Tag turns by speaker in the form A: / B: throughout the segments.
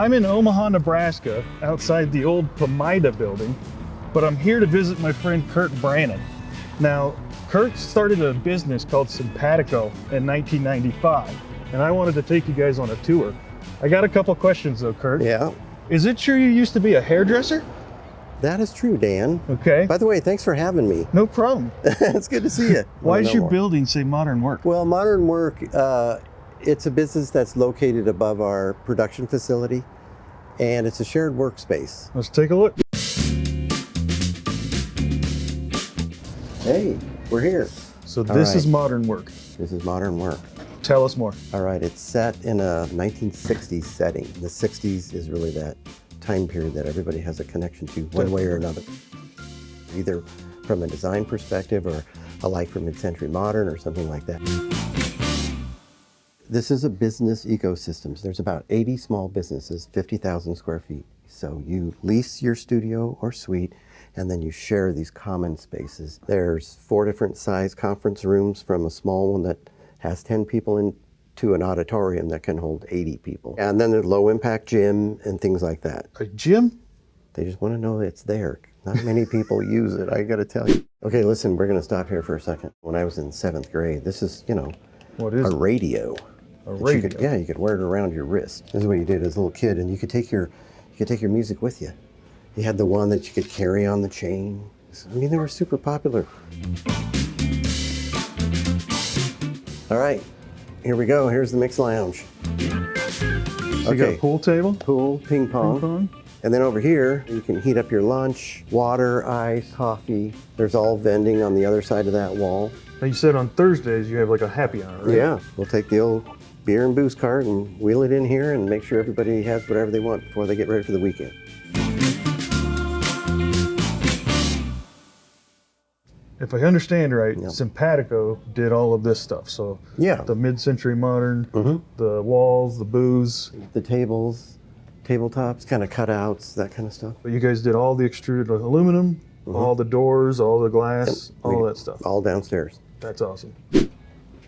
A: I'm in Omaha, Nebraska, outside the old Pamida building, but I'm here to visit my friend Curt Brannon. Now, Curt started a business called Sympateco in 1995, and I wanted to take you guys on a tour. I got a couple questions though, Curt.
B: Yeah.
A: Is it true you used to be a hairdresser?
B: That is true, Dan.
A: Okay.
B: By the way, thanks for having me.
A: No problem.
B: It's good to see you.
A: Why does your building say Modern Work?
B: Well, Modern Work, it's a business that's located above our production facility, and it's a shared workspace.
A: Let's take a look.
B: Hey, we're here.
A: So this is Modern Work.
B: This is Modern Work.
A: Tell us more.
B: All right, it's set in a 1960s setting. The 60s is really that time period that everybody has a connection to one way or another. Either from a design perspective or a like for mid-century modern or something like that. This is a business ecosystem. There's about 80 small businesses, 50,000 square feet. So you lease your studio or suite, and then you share these common spaces. There's 4 different size conference rooms, from a small one that has 10 people in to an auditorium that can hold 80 people. And then there's low impact gym and things like that.
A: A gym?
B: They just want to know it's there. Not many people use it, I gotta tell you. Okay, listen, we're gonna stop here for a second. When I was in 7th grade, this is,
A: What is
B: a radio.
A: A radio?
B: You could wear it around your wrist. This is what you did as a little kid, and you could take your music with you. You had the one that you could carry on the chain. I mean, they were super popular. All right, here we go. Here's the mix lounge.
A: So you got a pool table?
B: Pool, ping pong. And then over here, you can heat up your lunch, water, ice, coffee. There's all vending on the other side of that wall.
A: Now you said on Thursdays you have like a happy hour, right?
B: Yeah, we'll take the old beer and booze cart and wheel it in here and make sure everybody has whatever they want before they get ready for the weekend.
A: If I understand right, Sympateco did all of this stuff. So the mid-century modern, the walls, the booze.
B: The tables, tabletops, kind of cutouts, that kind of stuff.
A: But you guys did all the extruded aluminum, all the doors, all the glass, all that stuff.
B: All downstairs.
A: That's awesome.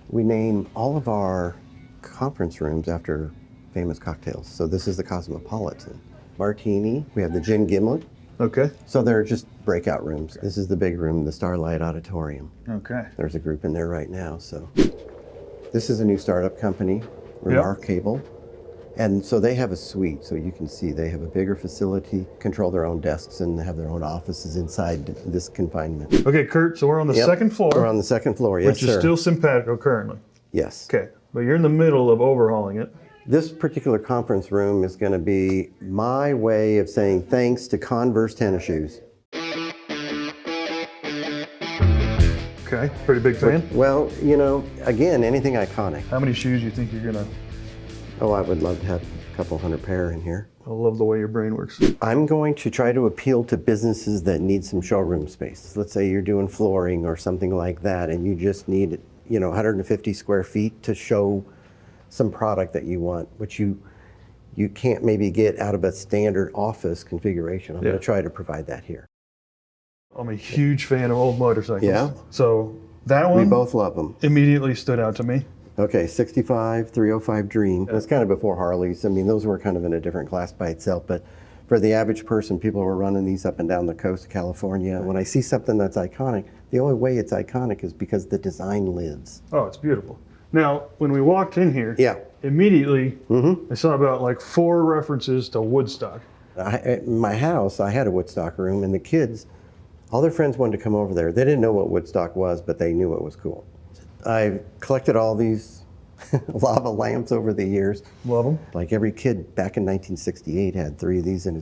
B: We name all of our conference rooms after famous cocktails. So this is the Cosmopolitan. Martini, we have the Gin Gimlet.
A: Okay.
B: So they're just breakout rooms. This is the big room, the Starlight Auditorium.
A: Okay.
B: There's a group in there right now. So this is a new startup company, Remarkable. And so they have a suite, so you can see they have a bigger facility, control their own desks, and have their own offices inside this confinement.
A: Okay, Curt, so we're on the second floor.
B: We're on the second floor, yes,
A: which is still Sympateco currently.
B: Yes.
A: Okay, but you're in the middle of overhauling it.
B: This particular conference room is going to be my way of saying thanks to Converse tennis shoes.
A: Okay, pretty big fan?
B: Well, again, anything iconic.
A: How many shoes do you think you're gonna?
B: Oh, I would love to have a couple hundred pair in here.
A: I love the way your brain works.
B: I'm going to try to appeal to businesses that need some showroom space. Let's say you're doing flooring or something like that, and you just need, 150 square feet to show some product that you want, which you can't maybe get out of a standard office configuration. I'm going to try to provide that here.
A: I'm a huge fan of old motorcycles.
B: Yeah.
A: So that one,
B: we both love them.
A: Immediately stood out to me.
B: Okay, 65, 305 Dream. That's kind of before Harleys. I mean, those were kind of in a different class by itself, but for the average person, people were running these up and down the coast of California. When I see something that's iconic, the only way it's iconic is because the design lives.
A: Oh, it's beautiful. Now, when we walked in here, immediately I saw about like 4 references to Woodstock.
B: In my house, I had a Woodstock room, and the kids, all their friends wanted to come over there. They didn't know what Woodstock was, but they knew it was cool. I've collected all these lava lamps over the years.
A: Love them.
B: Like every kid back in 1968 had 3 of these in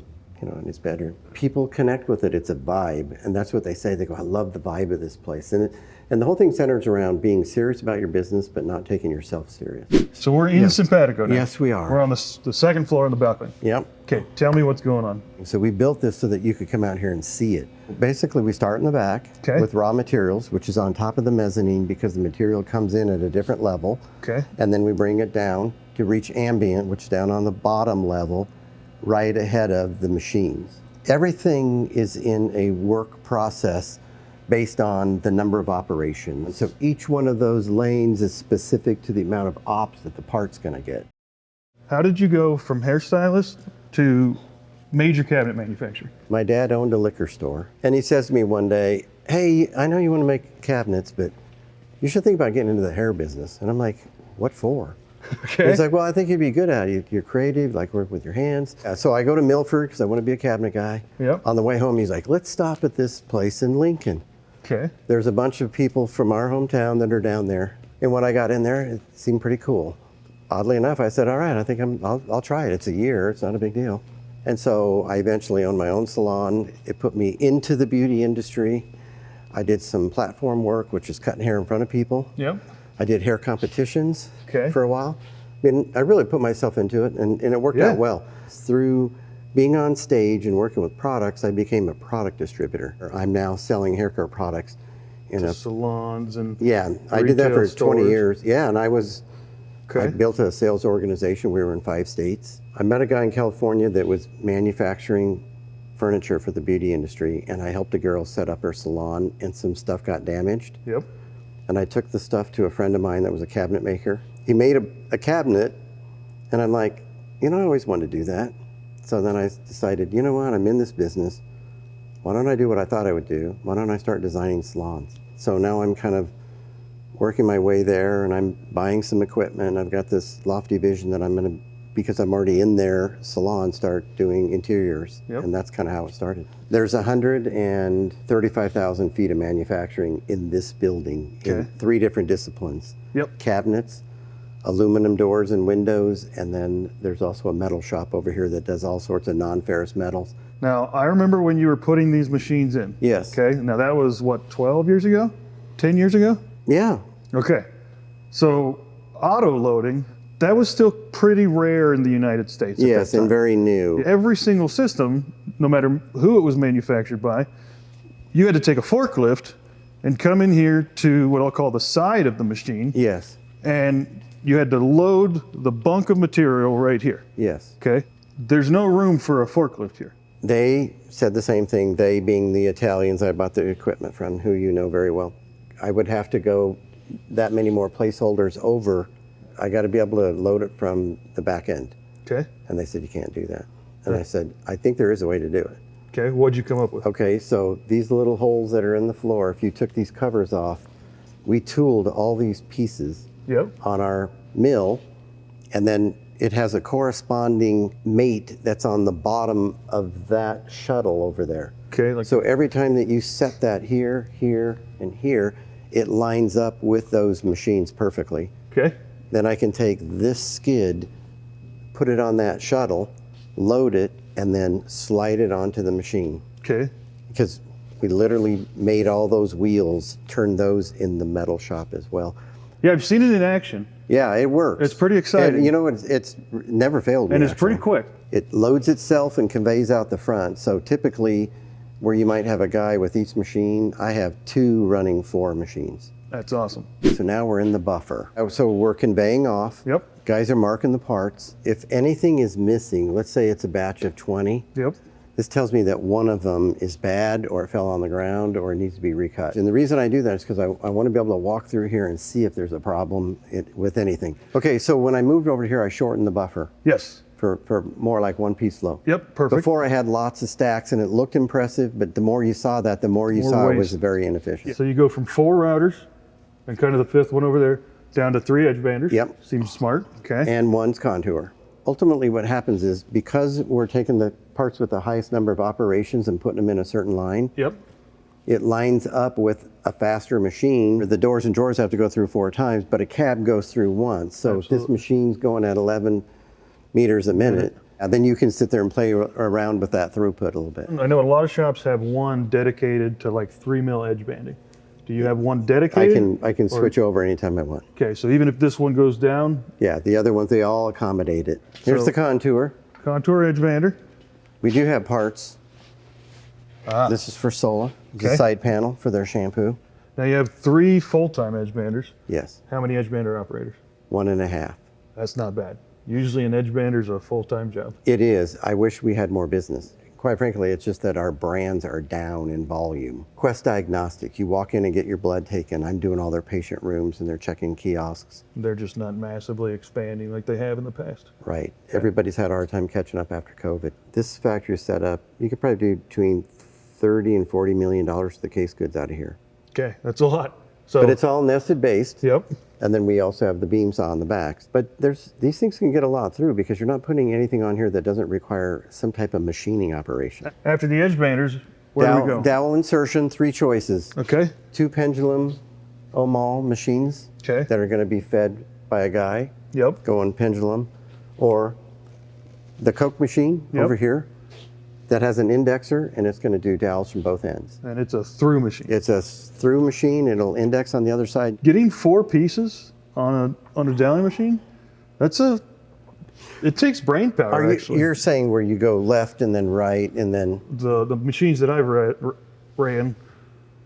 B: his bedroom. People connect with it. It's a vibe, and that's what they say. They go, "I love the vibe of this place," and the whole thing centers around being serious about your business, but not taking yourself serious.
A: So we're in Sympateco now.
B: Yes, we are.
A: We're on the second floor on the balcony.
B: Yep.
A: Okay, tell me what's going on.
B: So we built this so that you could come out here and see it. Basically, we start in the back with raw materials, which is on top of the mezzanine because the material comes in at a different level.
A: Okay.
B: And then we bring it down to reach ambient, which is down on the bottom level, right ahead of the machines. Everything is in a work process based on the number of operations. So each one of those lanes is specific to the amount of ops that the part's going to get.
A: How did you go from hairstylist to major cabinet manufacturer?
B: My dad owned a liquor store, and he says to me one day, "Hey, I know you want to make cabinets, but you should think about getting into the hair business." And I'm like, "What for?"
A: Okay.
B: He's like, "Well, I think you'd be good at it. You're creative, like work with your hands." So I go to Milford because I want to be a cabinet guy.
A: Yep.
B: On the way home, he's like, "Let's stop at this place in Lincoln.
A: Okay.
B: There's a bunch of people from our hometown that are down there." And when I got in there, it seemed pretty cool. Oddly enough, I said, "All right, I think I'll try it. It's a year. It's not a big deal." And so I eventually owned my own salon. It put me into the beauty industry. I did some platform work, which is cutting hair in front of people.
A: Yep.
B: I did hair competitions
A: Okay.
B: for a while. I mean, I really put myself into it, and it worked out well. Through being on stage and working with products, I became a product distributor. I'm now selling hair care products in
A: salons and
B: I did that for
A: retail
B: 20
A: stores.
B: years. Yeah, and I
A: Okay.
B: built a sales organization. We were in 5 states. I met a guy in California that was manufacturing furniture for the beauty industry, and I helped a girl set up her salon, and some stuff got damaged.
A: Yep.
B: And I took the stuff to a friend of mine that was a cabinet maker. He made a cabinet, and I'm like, I always wanted to do that. So then I decided, you know what, I'm in this business. Why don't I do what I thought I would do? Why don't I start designing salons? So now I'm kind of working my way there, and I'm buying some equipment. I've got this lofty vision that I'm going to, because I'm already in their salon, start doing interiors.
A: Yep.
B: And that's kind of how it started. There's 135,000 feet of manufacturing in this building in
A: Okay.
B: 3 different disciplines.
A: Yep.
B: Cabinets, aluminum doors and windows, and then there's also a metal shop over here that does all sorts of non-ferrous metals.
A: Now, I remember when you were putting these machines in.
B: Yes.
A: Okay. Now, that was what, 12 years ago? 10 years ago?
B: Yeah.
A: Okay. So, auto loading, that was still pretty rare in the United States. At
B: Yes,
A: that
B: and
A: time.
B: very new.
A: Every single system, no matter who it was manufactured by, you had to take a forklift and come in here to what I'll call the side of the machine,
B: Yes.
A: and you had to load the bunk of material right here.
B: Yes.
A: Okay. There's no room for a forklift here.
B: They said the same thing, they being the Italians I bought the equipment from, who you know very well. I would have to go that many more placeholders over. I got to be able to load it from the back end.
A: Okay.
B: And they said, you can't do that. And I said, I think there is a way to do it.
A: Okay. What'd you come up with?
B: Okay, so these little holes that are in the floor, if you took these covers off, we tooled all these pieces
A: Yep.
B: on our mill, and then it has a corresponding mate that's on the bottom of that shuttle over there.
A: Okay. Like
B: So every time that you set that here, here, and here, it lines up with those machines perfectly.
A: okay.
B: Then I can take this skid, put it on that shuttle, load it, and then slide it onto the machine.
A: Okay.
B: Because we literally made all those wheels, turned those in the metal shop as well.
A: Yeah, I've seen it in action,
B: Yeah, it works.
A: It's pretty exciting.
B: And you know, it's never failed me.
A: and it's pretty
B: actually.
A: quick.
B: It loads itself and conveys out the front. So typically, where you might have a guy with each machine, I have 2 running 4 machines.
A: That's awesome.
B: So now we're in the buffer. So we're conveying off.
A: Yep.
B: Guys are marking the parts. If anything is missing, let's say it's a batch of 20,
A: Yep.
B: this tells me that one of them is bad, or it fell on the ground, or it needs to be recut. And the reason I do that is because I want to be able to walk through here and see if there's a problem with anything. Okay, so when I moved over here, I shortened the buffer
A: Yes.
B: for more like 1 piece low.
A: Yep. Perfect.
B: Before I had lots of stacks and it looked impressive, but the more you saw that, the more you
A: More
B: saw it was
A: waste.
B: very inefficient.
A: So you go from 4 routers and kind of the 5th one over there down to 3 edge banders.
B: Yep.
A: Seems smart. Okay.
B: And one's contour. Ultimately what happens is, because we're taking the parts with the highest number of operations and putting them in a certain line,
A: Yep.
B: it lines up with a faster machine. The doors and drawers have to go through 4 times, but a cab goes through once. So if this
A: Absolutely.
B: machine's going at 11 meters a minute, then you can sit there and play around with that throughput a little bit.
A: I know a lot of shops have one dedicated to like 3 mil edge banding. Do you have one
B: I
A: dedicated?
B: can switch over anytime I want.
A: Okay, so even if this one goes down,
B: Yeah, the other ones, they all accommodate it. Here's
A: So-
B: the contour.
A: contour edge bander.
B: We do have parts. This is for Sola. It's
A: Okay.
B: a side panel for their shampoo.
A: Now you have 3 full-time edge banders.
B: Yes,
A: How many edge bander operators?
B: 1.5.
A: That's not bad. Usually an edge bander is a full-time job.
B: It is. I wish we had more business. Quite frankly, it's just that our brands are down in volume. Quest Diagnostic, you walk in and get your blood taken. I'm doing all their patient rooms and they're checking kiosks.
A: They're just not massively expanding like they have in the past.
B: Right. Everybody's had a hard time catching up after COVID. This factory is set up, you could probably do between 30 and $40 million for the case goods out of here.
A: Okay, that's a lot. So,
B: but it's all nested based.
A: Yep.
B: And then we also have the beams on the backs. But these things can get a lot through because you're not putting anything on here that doesn't require some type of machining operation.
A: After the edge banders, where do we go?
B: Dowel insertion, 3 choices.
A: Okay.
B: 2 pendulum Omaha machines that are going to be fed by a guy.
A: Yep.
B: Going pendulum. Or the Coke machine over here that has an indexer and it's going to do dowels from both ends.
A: And it's a through machine.
B: It's a through machine. It'll index on the other side.
A: Getting 4 pieces on a doweling machine, it takes brain power. Actually,
B: you're saying where you go left and then right and then
A: the machines that I've ran,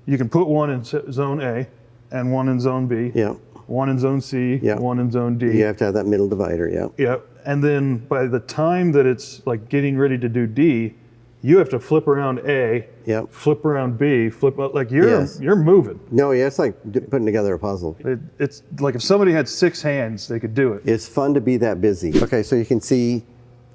A: you can put one in zone A and one in zone B.
B: Yeah.
A: One in zone C. Yeah. One in zone D.
B: You have to have that middle divider. Yeah.
A: Yep. And then by the time that it's like getting ready to do D, you have to flip around A, flip around B, flip like you're moving.
B: No, yeah, it's like putting together a puzzle.
A: It's like if somebody had 6 hands, they could do it.
B: It's fun to be that busy. Okay, so you can see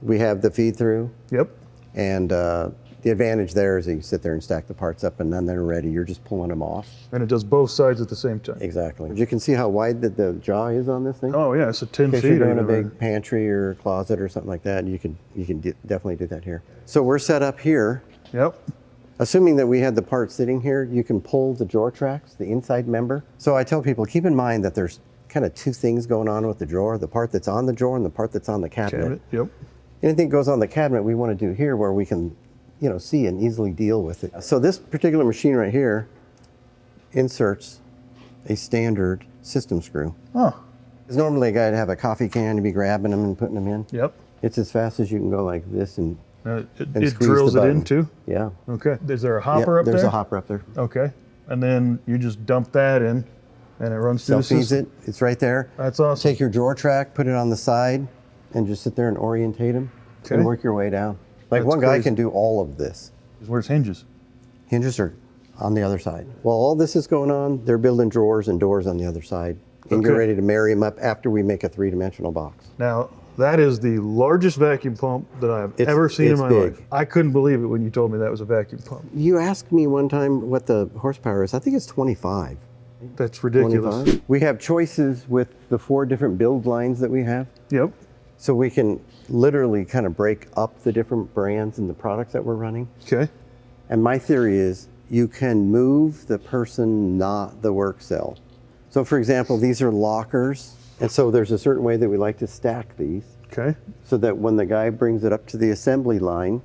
B: we have the feed through.
A: Yep.
B: And the advantage there is that you sit there and stack the parts up and then they're ready. You're just pulling them off.
A: And it does both sides at the same time.
B: Exactly. You can see how wide the jaw is on this thing.
A: Oh yeah, it's a 10 feet.
B: If you're doing a big pantry or closet or something like that, you can definitely do that here. So we're set up here.
A: Yep.
B: Assuming that we had the part sitting here, you can pull the drawer tracks, the inside member. So I tell people, keep in mind that there's kind of 2 things going on with the drawer, the part that's on the drawer and the part that's on the cabinet.
A: Yep.
B: Anything goes on the cabinet, we want to do here where we can see and easily deal with it. So this particular machine right here inserts a standard system screw.
A: Oh.
B: Because normally a guy would have a coffee can, you'd be grabbing them and putting them in.
A: Yep.
B: It's as fast as you can go like this and
A: it drills it in too?
B: Yeah.
A: Okay. Is there a hopper up there?
B: There's a hopper up there.
A: Okay. And then you just dump that in and it runs through the system?
B: Self-feeds it. It's right there.
A: That's awesome.
B: Take your drawer track, put it on the side, and just sit there and orientate them and work your way down. Like one guy can do all of this.
A: Where's hinges?
B: Hinges are on the other side. While all this is going on, they're building drawers and doors on the other side. And get ready to marry them up after we make a 3-dimensional box.
A: Now, that is the largest vacuum pump that I've ever seen in my life. I couldn't believe it when you told me that was a vacuum pump.
B: You asked me one time what the horsepower is. I think it's 25.
A: That's ridiculous.
B: 25. We have choices with the 4 different build lines that we have.
A: Yep.
B: So we can literally kind of break up the different brands and the products that we're running.
A: Okay.
B: And my theory is you can move the person, not the work cell. So for example, these are lockers. And so there's a certain way that we like to stack these.
A: Okay.
B: So that when the guy brings it up to the assembly line,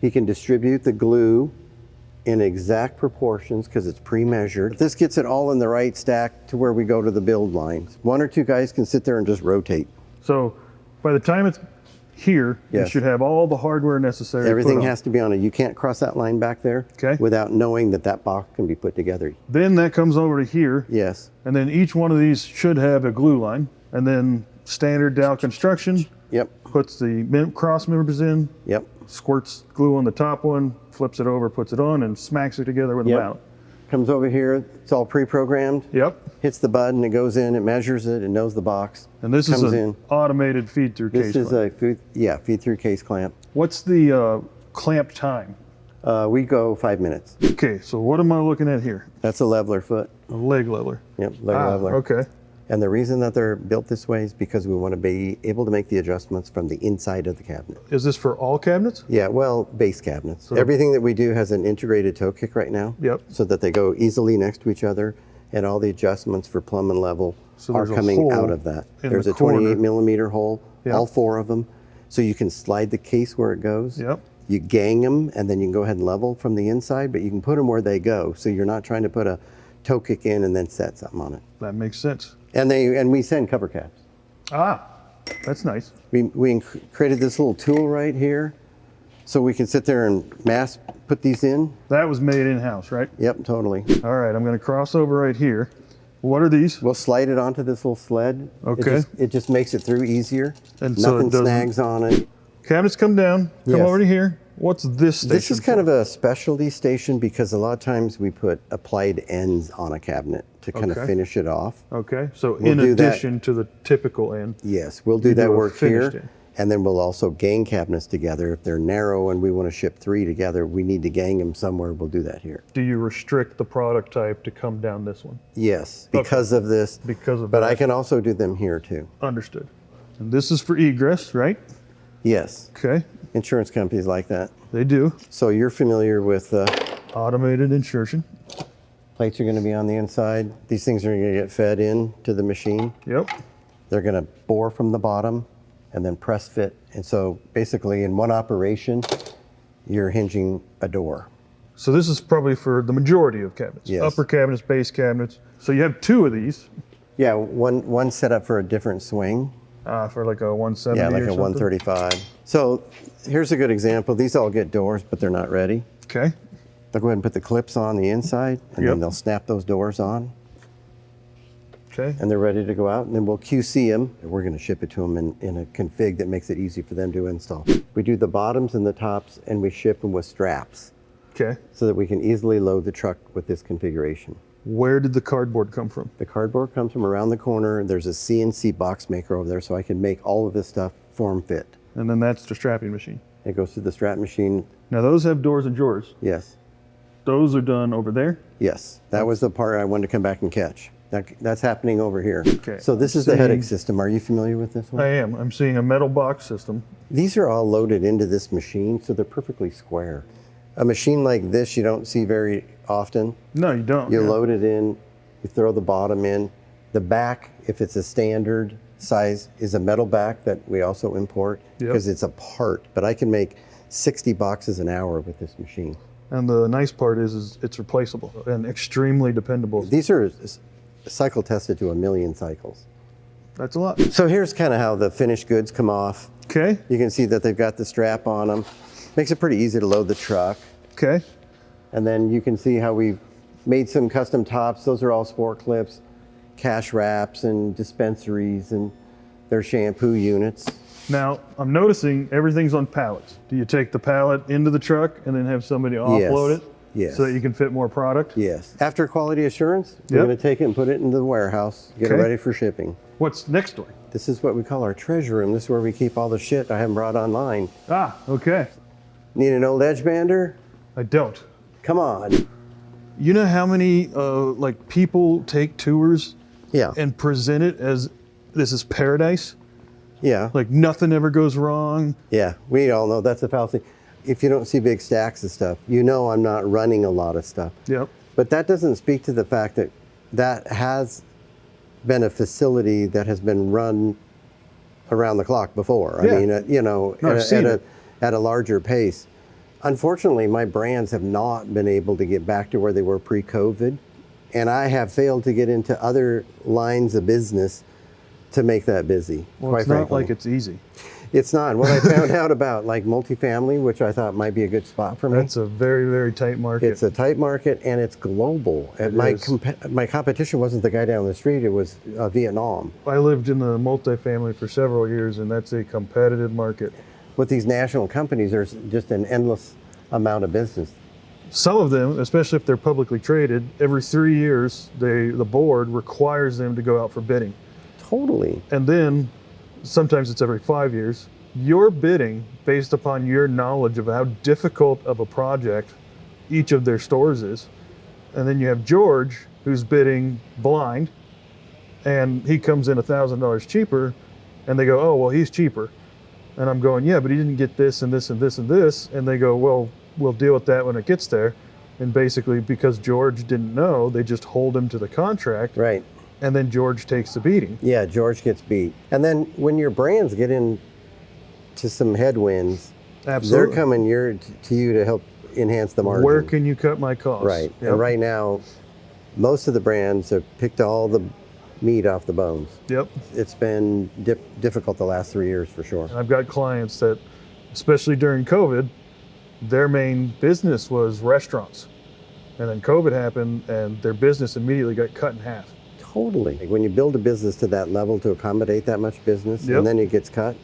B: he can distribute the glue in exact proportions because it's pre-measured. This gets it all in the right stack to where we go to the build lines. 1 or 2 guys can sit there and just rotate.
A: So by the time it's here, you should have all the hardware necessary.
B: Everything has to be on it. You can't cross that line back there without knowing that that box can be put together.
A: Then that comes over to here.
B: Yes.
A: And then each one of these should have a glue line. And then standard dowel construction.
B: Yep.
A: Puts the cross members in.
B: Yep.
A: Squirts glue on the top one, flips it over, puts it on, and smacks it together with a mount.
B: Comes over here, it's all pre-programmed.
A: Yep.
B: Hits the button, it goes in, it measures it, it knows the box.
A: And this is an automated feed-through case
B: clamp. This is a feed-through case clamp.
A: What's the clamp time?
B: We go 5 minutes.
A: Okay, so what am I looking at here?
B: That's a leveler foot.
A: A leg leveler.
B: Yep, leg leveler.
A: Okay.
B: And the reason that they're built this way is because we want to be able to make the adjustments from the inside of the cabinet.
A: Is this for all cabinets?
B: Yeah, well, base cabinets. So everything that we do has an integrated toe kick right now.
A: Yep.
B: So that they go easily next to each other, and all the adjustments for plumb and level are coming out of that. There's a 28mm hole, all 4 of them. So you can slide the case where it goes.
A: Yep.
B: You gang them, and then you can go ahead and level from the inside, but you can put them where they go. So you're not trying to put a toe kick in and then set something on it.
A: That makes sense.
B: And we send cover caps.
A: That's nice.
B: We created this little tool right here, so we can sit there and put these in.
A: That was made in-house, right?
B: Yep, totally.
A: All right, I'm going to cross over right here. What are these?
B: We'll slide it onto this little sled.
A: Okay.
B: It just makes it through easier.
A: And
B: Nothing snags on it.
A: Cabinets come down, come over to here. What's this station?
B: This is kind of a specialty station because a lot of times we put applied ends on a cabinet to kind of finish it off.
A: Okay, so in addition to the typical end.
B: Yes, we'll do that work here.
A: End.
B: And then we'll also gang cabinets together. If they're narrow and we want to ship 3 together, we need to gang them somewhere, we'll do that here.
A: Do you restrict the product type to come down this one?
B: Yes, because of this.
A: Because of
B: But
A: that.
B: I can also do them here too.
A: Understood. And this is for egress, right?
B: Yes.
A: Okay.
B: Insurance companies like that.
A: They do.
B: So you're familiar with
A: Automated insertion.
B: plates are going to be on the inside. These things are going to get fed in to the machine.
A: Yep.
B: They're going to bore from the bottom and then press fit. And so basically in one operation, you're hinging a door.
A: So this is probably for the majority of cabinets.
B: Yes.
A: Upper cabinets, base cabinets. So you have 2 of these.
B: Yeah, one set up for a different swing.
A: For like a 170
B: Yeah, like
A: or
B: a
A: something.
B: 135. So here's a good example. These all get doors, but they're not ready.
A: Okay.
B: They'll go ahead and put the clips on the inside, and then they'll snap those doors on.
A: Okay.
B: And they're ready to go out, and then we'll QC them. We're going to ship it to them in a config that makes it easy for them to install. We do the bottoms and the tops, and we ship them with straps
A: Okay.
B: so that we can easily load the truck with this configuration.
A: Where did the cardboard come from?
B: The cardboard comes from around the corner. There's a CNC box maker over there, so I can make all of this stuff form fit.
A: And then that's the strapping machine.
B: It goes through the strap machine.
A: Now those have doors and drawers.
B: Yes.
A: Those are done over there.
B: Yes, that was the part I wanted to come back and catch. That's happening over here.
A: Okay.
B: So this is the headache system. Are you familiar with this one?
A: I am. I'm seeing a metal box system.
B: These are all loaded into this machine, so they're perfectly square. A machine like this you don't see very often.
A: No, you don't.
B: You
A: yeah.
B: load it in, you throw the bottom in. The back, if it's a standard size, is a metal back that we also import because it's a part. But I can make 60 boxes an hour with this machine.
A: And the nice part is it's replaceable and extremely dependable.
B: These are cycle tested to 1 million cycles.
A: That's a lot.
B: So here's kind of how the finished goods come off.
A: Okay.
B: You can see that they've got the strap on them. Makes it pretty easy to load the truck.
A: Okay.
B: And then you can see how we've made some custom tops. Those are all sport clips, cash wraps and dispensaries, and they're shampoo units.
A: Now, I'm noticing everything's on pallets. Do you take the pallet into the truck and then have somebody offload it?
B: Yes.
A: So that you can fit more product?
B: Yes. After quality assurance, we're going to take it and put it into the warehouse, get it ready for shipping.
A: What's next door?
B: This is what we call our treasure room. This is where we keep all the shit I haven't brought online.
A: Ah, okay.
B: Need an old edge bander?
A: I don't.
B: Come on.
A: You know how many like people take tours
B: Yeah.
A: and present it as this is paradise?
B: Yeah.
A: Like nothing ever goes wrong.
B: Yeah. We all know that's a fallacy. If you don't see big stacks of stuff, you know I'm not running a lot of stuff.
A: Yep.
B: But that doesn't speak to the fact that that has been a facility that has been run around the clock before.
A: Yeah.
B: I mean, you know,
A: No, I've seen it.
B: at a larger pace. Unfortunately, my brands have not been able to get back to where they were pre-COVID. And I have failed to get into other lines of business to make that busy,
A: Well,
B: quite
A: it's not
B: frankly.
A: like it's easy.
B: It's not. What I found out about like multifamily, which I thought might be a good spot for me.
A: That's a very, very tight market.
B: It's a tight market and it's global. And my competition wasn't the guy down the street, it was Vietnam.
A: I lived in the multifamily for several years, and that's a competitive market.
B: With these national companies, there's just an endless amount of business.
A: Some of them, especially if they're publicly traded, every 3 years, the board requires them to go out for bidding.
B: Totally.
A: And then sometimes it's every 5 years. You're bidding based upon your knowledge of how difficult of a project each of their stores is. And then you have George, who's bidding blind, and he comes in $1,000 cheaper, and they go, oh, well, he's cheaper. And I'm going, yeah, but he didn't get this and this and this and this. And they go, well, we'll deal with that when it gets there. And basically, because George didn't know, they just hold him to the contract.
B: Right.
A: And then George takes the beating.
B: Yeah, George gets beat. And then when your brands get into some headwinds,
A: Absolutely.
B: they're coming to you to help enhance the margin.
A: Where can you cut my costs?
B: Right.
A: Yep.
B: And right now, most of the brands have picked all the meat off the bones.
A: Yep.
B: It's been difficult the last 3 years for sure.
A: And I've got clients that, especially during COVID, their main business was restaurants. And then COVID happened and their business immediately got cut in half.
B: Totally. When you build a business to that level to accommodate that much business
A: Yep.
B: and then it gets cut,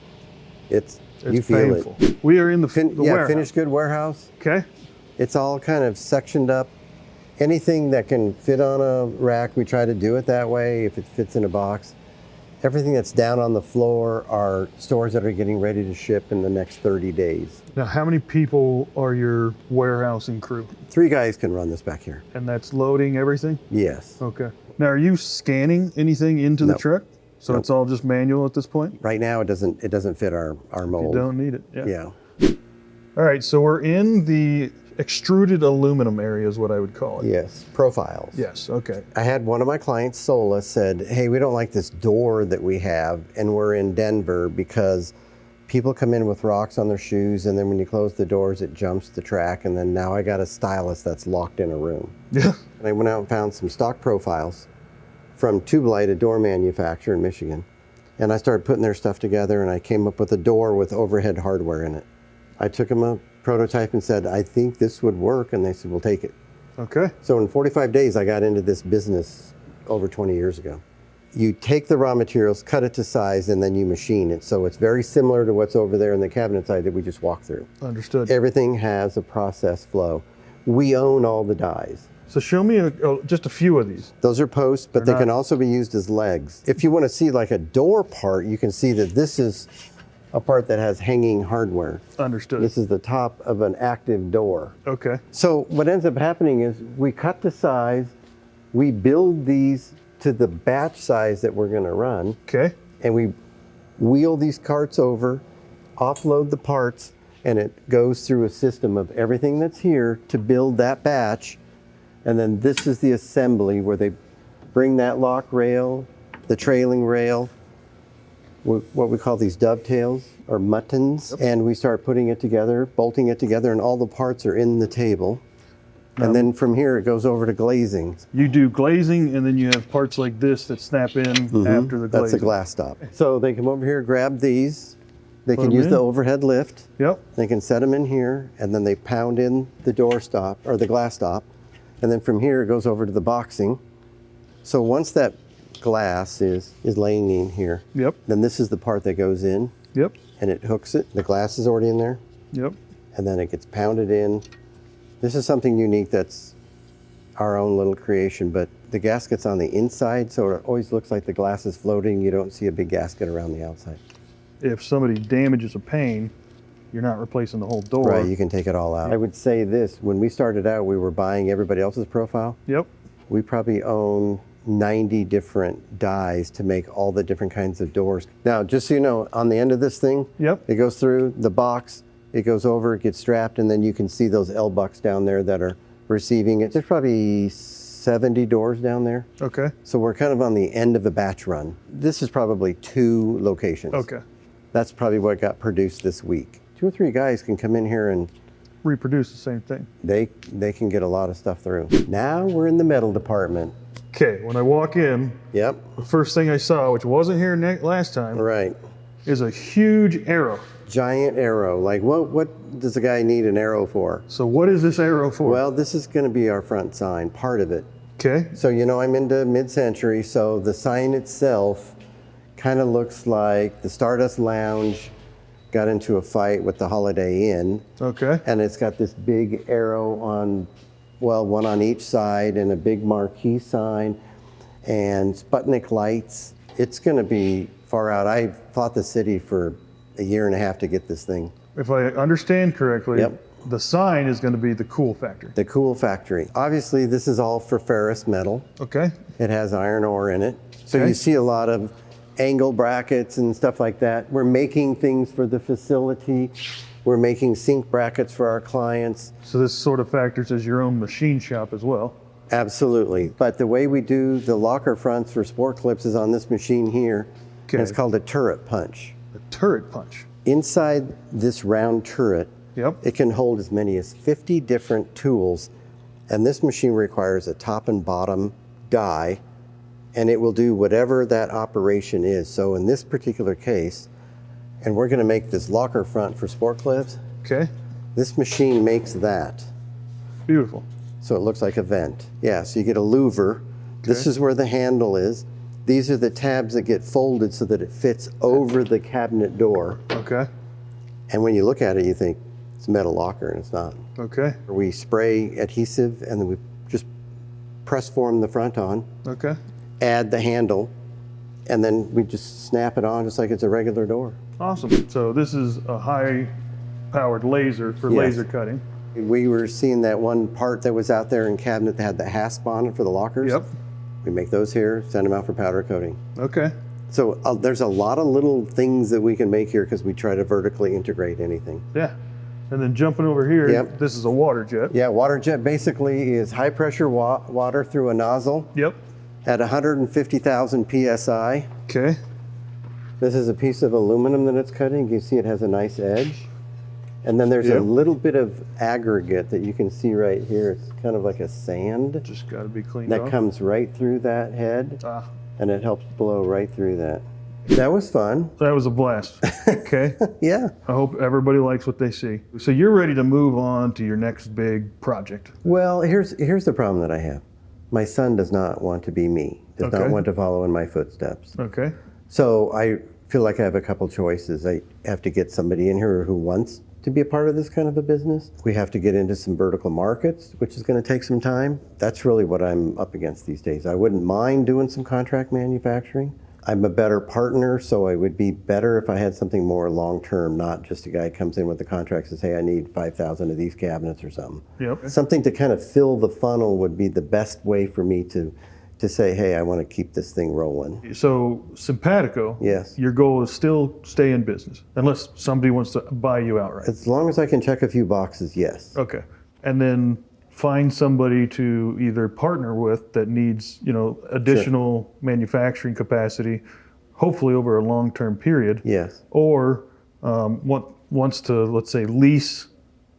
B: it's
A: It's
B: You feel
A: painful. We are in the warehouse.
B: Finished good warehouse.
A: Okay.
B: It's all kind of sectioned up. Anything that can fit on a rack, we try to do it that way if it fits in a box. Everything that's down on the floor are stores that are getting ready to ship in the next 30 days.
A: Now, how many people are your warehousing crew?
B: 3 guys can run this back here.
A: And that's loading everything?
B: Yes.
A: Okay. Now, are you scanning anything into the
B: Nope.
A: truck? So
B: Nope.
A: it's all just manual at this point?
B: Right now, it doesn't fit our mold.
A: You don't need it.
B: Yeah.
A: All right, so we're in the extruded aluminum area is what I would call it.
B: Yes. Profiles.
A: Yes, okay.
B: I had one of my clients, Sola, said, hey, we don't like this door that we have, and we're in Denver because people come in with rocks on their shoes, and then when you close the doors, it jumps the track, and then now I got a stylus that's locked in a room.
A: Yeah.
B: And I went out and found some stock profiles from Tube Light, a door manufacturer in Michigan. And I started putting their stuff together, and I came up with a door with overhead hardware in it. I took them a prototype and said, I think this would work, and they said, we'll take it.
A: Okay.
B: So in 45 days, I got into this business over 20 years ago. You take the raw materials, cut it to size, and then you machine it. So it's very similar to what's over there in the cabinet side that we just walked through.
A: Understood.
B: Everything has a process flow. We own all the dies.
A: So show me just a few of these.
B: Those are posts, but they can also be used as legs. If you want to see like a door part, you can see that this is a part that has hanging hardware.
A: Understood.
B: This is the top of an active door.
A: Okay.
B: So what ends up happening is we cut the size, we build these to the batch size that we're going to run.
A: Okay.
B: And we wheel these carts over, offload the parts, and it goes through a system of everything that's here to build that batch. And then this is the assembly where they bring that lock rail, the trailing rail, what we call these dovetails or muttons, and we start putting it together, bolting it together, and all the parts are in the table. And then from here, it goes over to glazing.
A: You do glazing, and then you have parts like this that snap in after the glazing.
B: That's a glass stop. So they come over here, grab these. They can
A: them
B: use
A: in.
B: the overhead lift.
A: Yep.
B: They can set them in here, and then they pound in the door stop, or the glass stop. And then from here, it goes over to the boxing. So once that glass is laying in here,
A: Yep.
B: then this is the part that goes in,
A: Yep.
B: and it hooks it. The glass is already in there,
A: Yep.
B: and then it gets pounded in. This is something unique that's our own little creation, but the gasket's on the inside, so it always looks like the glass is floating. You don't see a big gasket around the outside.
A: If somebody damages a pane, you're not replacing the whole door.
B: Right, you can take it all out. I would say this, when we started out, we were buying everybody else's profile.
A: Yep.
B: We probably own 90 different dies to make all the different kinds of doors. Now, just so you know, on the end of this thing,
A: Yep.
B: it goes through the box, it goes over, it gets strapped, and then you can see those L-bucks down there that are receiving it. There's probably 70 doors down there.
A: Okay.
B: So we're kind of on the end of a batch run. This is probably 2 locations.
A: Okay.
B: That's probably what got produced this week. 2 or 3 guys can come in here and
A: Reproduce the same thing.
B: they can get a lot of stuff through. Now we're in the metal department.
A: Okay, when I walk in,
B: Yep,
A: the first thing I saw, which wasn't here last time,
B: right.
A: is a huge arrow.
B: Giant arrow. Like what does a guy need an arrow for?
A: So what is this arrow for?
B: Well, this is going to be our front sign, part of it.
A: Okay.
B: So you know I'm into mid-century, so the sign itself kind of looks like the Stardust Lounge got into a fight with the Holiday Inn.
A: Okay.
B: And it's got this big arrow on, well, one on each side, and a big marquee sign and Sputnik lights. It's going to be far out. I fought the city for a year and a half to get this thing.
A: If I understand correctly,
B: Yep.
A: the sign is going to be the cool factor.
B: The Cool Factory. Obviously, this is all for ferrous metal.
A: Okay.
B: It has iron ore in it. So
A: Okay.
B: you see a lot of angle brackets and stuff like that. We're making things for the facility. We're making sink brackets for our clients.
A: So this sort of factors as your own machine shop as well.
B: Absolutely. But the way we do the locker fronts for sport clips is on this machine here.
A: Okay.
B: And it's called a turret punch.
A: A turret punch.
B: Inside this round turret,
A: Yep.
B: it can hold as many as 50 different tools. And this machine requires a top and bottom die, and it will do whatever that operation is. So in this particular case, and we're going to make this locker front for sport clips,
A: Okay.
B: this machine makes that.
A: Beautiful.
B: So it looks like a vent. Yeah, so you get a louver. This
A: Okay.
B: is where the handle is. These are the tabs that get folded so that it fits over the cabinet door.
A: Okay.
B: And when you look at it, you think it's a metal locker, and it's not.
A: Okay.
B: We spray adhesive, and then we just press form the front on,
A: Okay.
B: add the handle, and then we just snap it on just like it's a regular door.
A: Awesome. So this is a high-powered laser for
B: Yes.
A: laser cutting.
B: We were seeing that one part that was out there in cabinet that had the hasp on it for the lockers.
A: Yep.
B: We make those here, send them out for powder coating.
A: Okay.
B: So there's a lot of little things that we can make here because we try to vertically integrate anything.
A: Yeah. And then jumping over here,
B: Yep.
A: this is a water jet.
B: Yeah, water jet basically is high pressure water through a nozzle
A: Yep.
B: at 150,000 PSI.
A: Okay.
B: This is a piece of aluminum that it's cutting. You can see it has a nice edge. And then there's
A: Yep.
B: a little bit of aggregate that you can see right here. It's kind of like a sand
A: Just got to be cleaned
B: that
A: off.
B: comes right through that head,
A: Ah,
B: and it helps blow right through that. That was fun.
A: that was a blast. Okay.
B: Yeah.
A: I hope everybody likes what they see. So you're ready to move on to your next big project.
B: Well, here's the problem that I have. My son does not want to be me, does
A: Okay.
B: not want to follow in my footsteps.
A: Okay.
B: So I feel like I have a couple choices. I have to get somebody in here who wants to be a part of this kind of a business. We have to get into some vertical markets, which is going to take some time. That's really what I'm up against these days. I wouldn't mind doing some contract manufacturing. I'm a better partner, so I would be better if I had something more long-term, not just a guy comes in with the contract and says, hey, I need 5,000 of these cabinets or something.
A: Yep.
B: Something to kind of fill the funnel would be the best way for me to say, hey, I want to keep this thing rolling.
A: So Sympateco,
B: Yes.
A: your goal is still stay in business, unless somebody wants to buy you outright.
B: As long as I can check a few boxes, yes.
A: Okay. And then find somebody to either partner with that needs, additional manufacturing capacity, hopefully over a long-term period.
B: Yes.
A: Or wants to, let's say, lease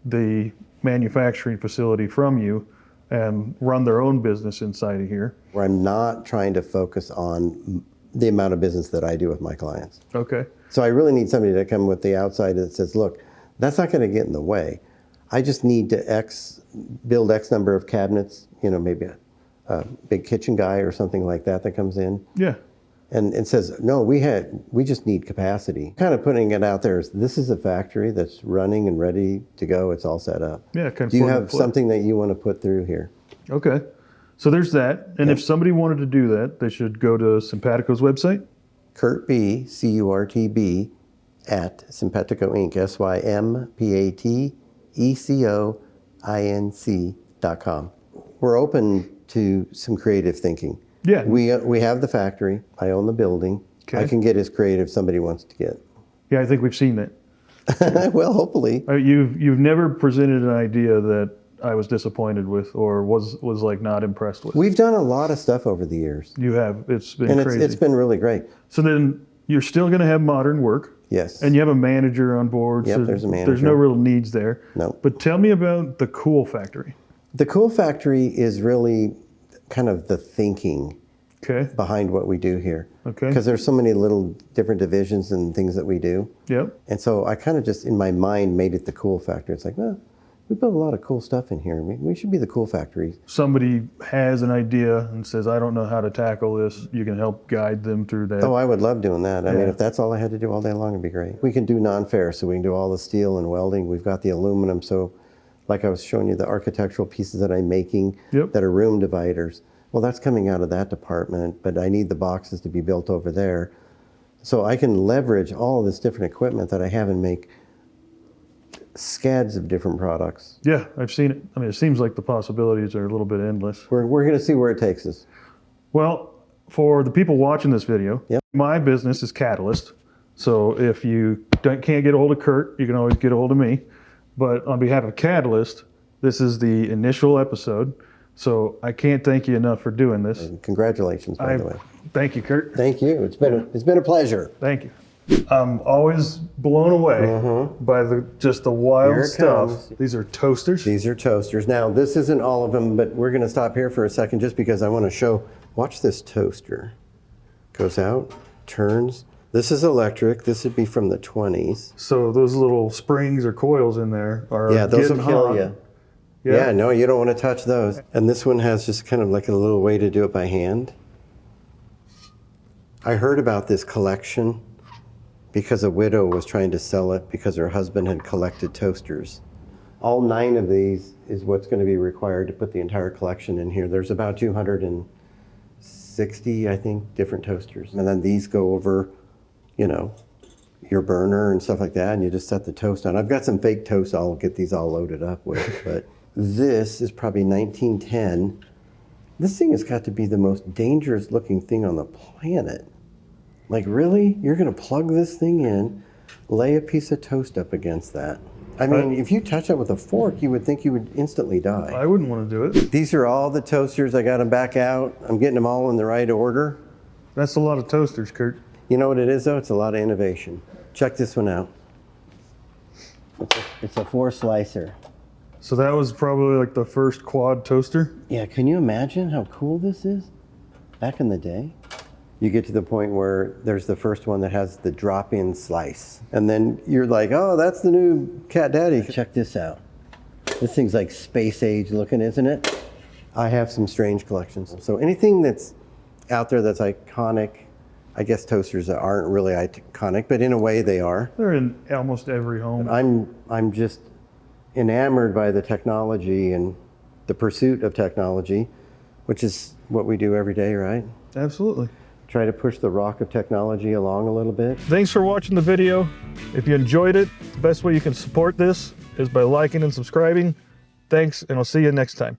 A: the manufacturing facility from you and run their own business inside of here.
B: Where I'm not trying to focus on the amount of business that I do with my clients.
A: Okay.
B: So I really need somebody to come with the outside that says, look, that's not going to get in the way. I just need to build X number of cabinets, maybe a big kitchen guy or something like that comes in.
A: Yeah.
B: And says, no, we just need capacity. Kind of putting it out there is, this is a factory that's running and ready to go. It's all set up.
A: Yeah. Kind of
B: Do you
A: plug and
B: have
A: play.
B: something that you want to put through here?
A: Okay. So there's that. And
B: Yep.
A: if somebody wanted to do that, they should go to Sympateco's website.
B: Curt B, C-U-R-T-B, at Sympateco Inc., SYMPATECOINC.com. We're open to some creative thinking.
A: Yeah.
B: We have the factory. I own the building.
A: Okay.
B: I can get as creative as somebody wants to get.
A: Yeah, I think we've seen that.
B: Well, hopefully.
A: You've never presented an idea that I was disappointed with or was like not impressed with.
B: We've done a lot of stuff over the years,
A: You have. It's been
B: and
A: crazy.
B: it's been really great.
A: So then you're still going to have Modern Work,
B: Yes.
A: and you have a manager on board.
B: Yep,
A: so
B: there's a
A: There's no
B: manager.
A: real needs there.
B: No.
A: But tell me about the Cool Factory.
B: The Cool Factory is really kind of the thinking
A: Okay.
B: behind what we do here.
A: Okay.
B: Because there's so many little different divisions and things that we do.
A: Yep.
B: And so I kind of just, in my mind, made it the Cool Factory. It's like, well, we built a lot of cool stuff in here. We should be the Cool Factory.
A: Somebody has an idea and says, I don't know how to tackle this. You can help guide them through that.
B: Oh, I would love doing that. I mean,
A: Yeah.
B: if that's all I had to do all day long, it'd be great. We can do non-ferrous, so we can do all the steel and welding. We've got the aluminum. So like I was showing you, the architectural pieces that I'm making
A: Yep.
B: that are room dividers. Well, that's coming out of that department, but I need the boxes to be built over there. So I can leverage all of this different equipment that I have and make scads of different products.
A: Yeah, I've seen it. I mean, it seems like the possibilities are a little bit endless.
B: We're going to see where it takes us.
A: Well, for the people watching this video,
B: Yep.
A: my business is Catalyst. So if you can't get a hold of Curt, you can always get a hold of me. But on behalf of Catalyst, this is the initial episode. So I can't thank you enough for doing this.
B: And congratulations, by the way.
A: Thank you, Curt.
B: Thank you. It's been a pleasure.
A: Thank you. I'm always blown away by just the wild
B: Here it
A: stuff.
B: comes.
A: These are toasters.
B: These are toasters. Now, this isn't all of them, but we're going to stop here for a second just because I want to show. Watch this toaster. Goes out, turns. This is electric. This would be from the 20s.
A: So those little springs or coils in there are
B: Yeah, those will
A: getting
B: kill
A: hot.
B: you. Yeah, no, you don't want to touch those. And this one has just kind of like a little way to do it by hand. I heard about this collection because a widow was trying to sell it because her husband had collected toasters. All 9 of these is what's going to be required to put the entire collection in here. There's about 260, I think, different toasters. And then these go over, you know, your burner and stuff like that, and you just set the toast on. I've got some fake toast I'll get these all loaded up with, but this is probably 1910. This thing has got to be the most dangerous looking thing on the planet. Like, really? You're gonna plug this thing in, lay a piece of toast up against that. I mean, if you touch it with a fork, you would think you would instantly die.
A: I wouldn't want to do it.
B: These are all the toasters. I got them back out. I'm getting them all in the right order.
A: That's a lot of toasters, Curt.
B: You know what it is, though? It's a lot of innovation. Check this one out. It's a 4-slicer.
A: So that was probably like the first quad toaster?
B: Yeah, can you imagine how cool this is? Back in the day, you get to the point where there's the first one that has the drop-in slice. And then you're like, oh, that's the new Cat Daddy. Check this out. This thing's like space age looking, isn't it? I have some strange collections. So anything that's out there that's iconic, I guess toasters aren't really iconic, but in a way they are.
A: They're in almost every home.
B: I'm just enamored by the technology and the pursuit of technology, which is what we do every day, right?
A: Absolutely.
B: Try to push the rock of technology along a little bit.
A: Thanks for watching the video. If you enjoyed it, the best way you can support this is by liking and subscribing. Thanks, and I'll see you next time.